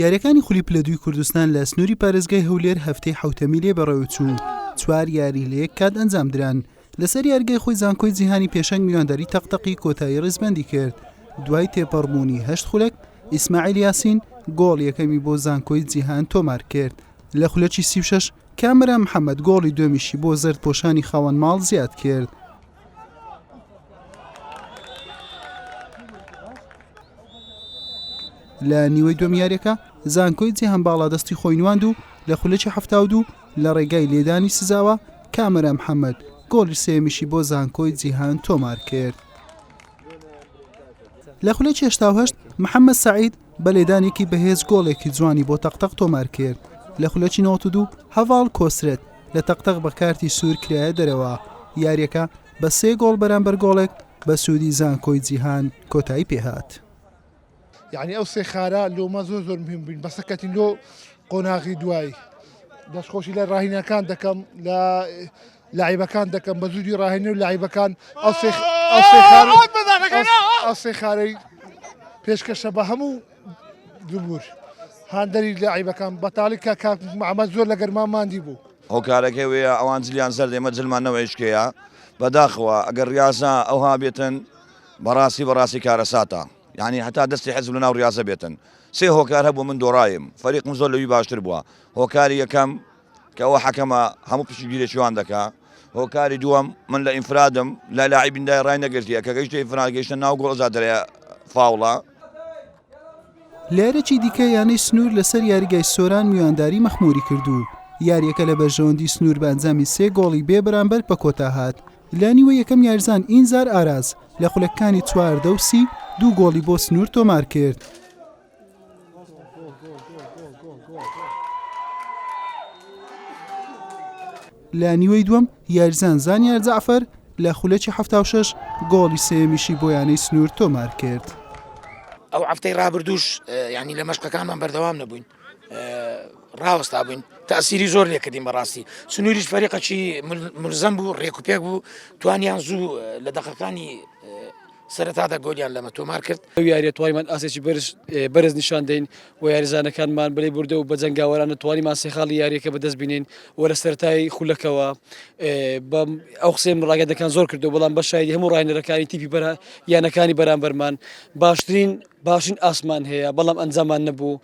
یاریەکانی خولی پلە دووی کوردستان لە سنووری پارێزگای هەولێر هەفتەی حوتەمی لێ بەڕێوەچوو 4 یاری لە یەک کات ئەنجام دران. لەسەر یارگای خۆی زانکۆی جیهانی پێشەنگ میوانداری تەقتەقی کۆتایی ڕێزبەندی کرد. دوای تێپەڕبوونی 8 خولەک ئیسماعیل یاسین گۆڵ یەکەمی بۆ زانکۆی جیهان تۆمار کرد. لە خولەکی 36 کامران محەممەد گۆڵی دوێمیشی بۆ زەرد پۆشانی خاوەن ماڵ زیاد کرد. لە نیوەی دوم یاریەکە زانکۆی جیهان باڵادەستی خۆی نواند و لە خولەکی 72 لە ڕێگای لێدانی سزاوە کامران محەممەد گۆڵی سێمیشی بۆ زانکۆی جیهان تۆمار کرد. لە خولەکی 88 محەممەد سەعید بە لێدانێکی بەهێز گۆڵێکی جوانی بۆ تەقتەق تۆمار کرد. لە خولەکی 92 هەڤاڵ کۆسرێت لە تەقتەق بە کارتی سوور کرایە دەرەوە. یاریەکە بە 3 گۆڵ بەرامبەر گۆڵێک بە سوودی زانکۆی جیهان کۆتایی پێهات. یعنی ئەو سێ خارە لۆمە زۆر مهم بووین بەسەکەتین لۆ قۆناغی دوایی دەستخۆشی لە ڕاهینەکان دەکەم لە لاعیبەکان دەکەم بە زوودی ڕاهێنەر و لاعیبەکان ئەو سێ خارەی پێشکەشە بە هەموو دووبور هاندەری لاعیبەکان بەتاڵی کە کاک محەممەد زۆر لە گەرمان ماندی بوو. هۆکارەکەی وەیە ئەوان جلیان سەر دێمە جلمانەوە عیشکەیە بەداخەوە ئەگەر ریاسە ئەوها بێتن بەڕاستی کارەساتە یعنی هەتا دەستی حەزب لە ناو ریاسە بێتن. 3 هۆکار هەبوو من دۆڕایم فەریقم زۆر لەوی باشتر بووە. هۆکاری یەکەم کە ئەوە حەکەمە هەموو پشتگیرێکیوان دەکا. هۆکاری دووەم من لە ئینفرادم لە لاعیبیندای ڕای نەگرتیە کە گەیشتە ئینفراد گەیشتە ناو گۆڵ زادرەیە فاوڵە. لێرەی دیکە یانەی سنوور لەسەر یاریگای سۆران میوانداری مەخموری کردو. یاریەکە لە بەرژەوەندی سنوور بە ئەنجامی 3 گۆڵی بێ بەرامبەر بە کۆتا هات. لە نیوە یەکەم یاریزان ئینزار ئاراز لە خولەکانی 4 دەوسی 2 گۆڵی بۆ سنوور تۆمار کرد. لە نیوەی دووەم یاریزان زانیار جەعفەر لە خولەکی 76 گۆڵی سێمیشی بۆ یانەی سنوور تۆمار کرد. ئەو هەفتەی ڕابردووش ینی لە مەشقەکانمان بەردەوام نەبووین ڕاوەستا بووین تەئسیری زۆر لێکردین بەڕاستی. سنووریش فەریقەکی ملزەم بوو ڕێک و پێک بوو توانیان زوو لە دەقەکانی سەرەتادا گۆلیان لەمە تۆمار کرد. یاریە توانیمان ئاسێکی بەرز نیشان دەین و یاریزانەکانمان بڵێ بوردە و بە جەنگاوەرانە توانیمان سێخاڵی یاریەکە بەدەست بینین وەرە سەرەتای خولەکەوە ئەو قسەم ڕاگەدەکان زۆر کردو بەڵام بەشایدی هەموو ڕاهێنەرەکانی تیپی یانەکانی بەرامبەرمان باشین ئاسمان هەیە بەڵام ئەنجامان نەبوو.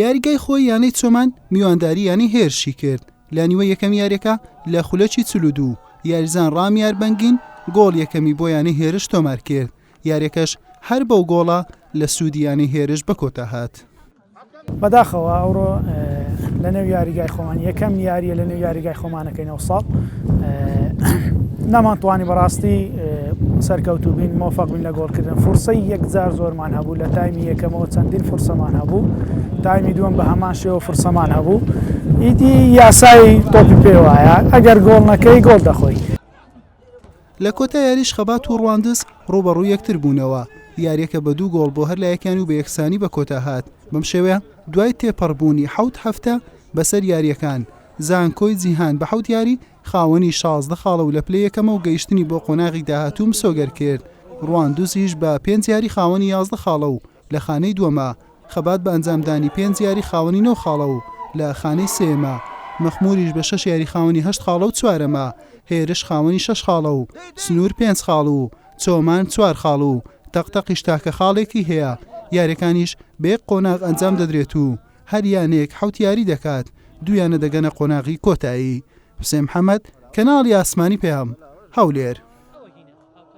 یاریگای خۆی یانەی چۆمان میوانداری یانی هێرشی کرد. لە نیوە یەکەم یاریەکە لە خولەکی 42 یاریزان ڕامیار بەنگین گۆڵ یەکەمی بۆ یانەی هێرش تۆمار کرد. یاریەکەش هەر بەو گۆڵە لە سوودی یانەی هێرش بە کۆتا هات. بەداخەوە ئەوڕۆ لە نێو یاریگای خۆمان یەکەم یاریە لە نێو یاریگای خۆمانەکەینەوە ساڵ نەمانتوانی بەڕاستی سەرکەوتوو بین مۆفەق بین لە گۆڵکردن. فورسەی یەکجار زۆرمان هەبوو لە تایمی یەکەمەوە چەندین فورسەمان هەبوو تایمی دووەم بە هەمان شێوە فورسەمان هەبوو. ئیدی یاسای تۆپی پێ وایە ئەگەر گۆڵ نەکەی گۆڵ دەخۆی. لە کۆتا یاریش خەبات و ڕواندز ڕوبەڕوو یەکتر بوونەوە. یاریەکە بە 2 گۆڵ بۆ هەر لایەکانی و بە یەکسانی بە کۆتا هات. بەم شێوەیە دوای تێپەڕبوونی 7 هەفتە بەسەر یاریەکان زانکۆی جیهان بە 7 یاری خاوەنی 16 خاڵە و لە پلە یەکەمە و گەیشتنی بۆ قۆناغی داهاتوو سۆگەر کرد. ڕواندوزیش بە 5 یاری خاوەنی 11 خاڵە و لە خانەی دووەمە. خەبات بە ئەنجامدانی 5 یاری خاوەنی 9 خاڵە و لە خانەی سێمە. مەخموریش بە 6 یاری خاوەنی 8 خاڵە و 4مە. هێرش خاوەنی 6 خاڵە و سنوور 5 خاڵ و چۆمان 4 خاڵ و تەقتەقیش تاکە خاڵێکی هەیە. یاریەکانیش بە یەک قۆناغ ئەنجام دەدرێت و هەر یانێک 7 یاری دەکات. دویانە دەگەنە قۆناغی کۆتایی. حوسێن محەممەد کەناڵی ئاسمانی پێم هەولێر.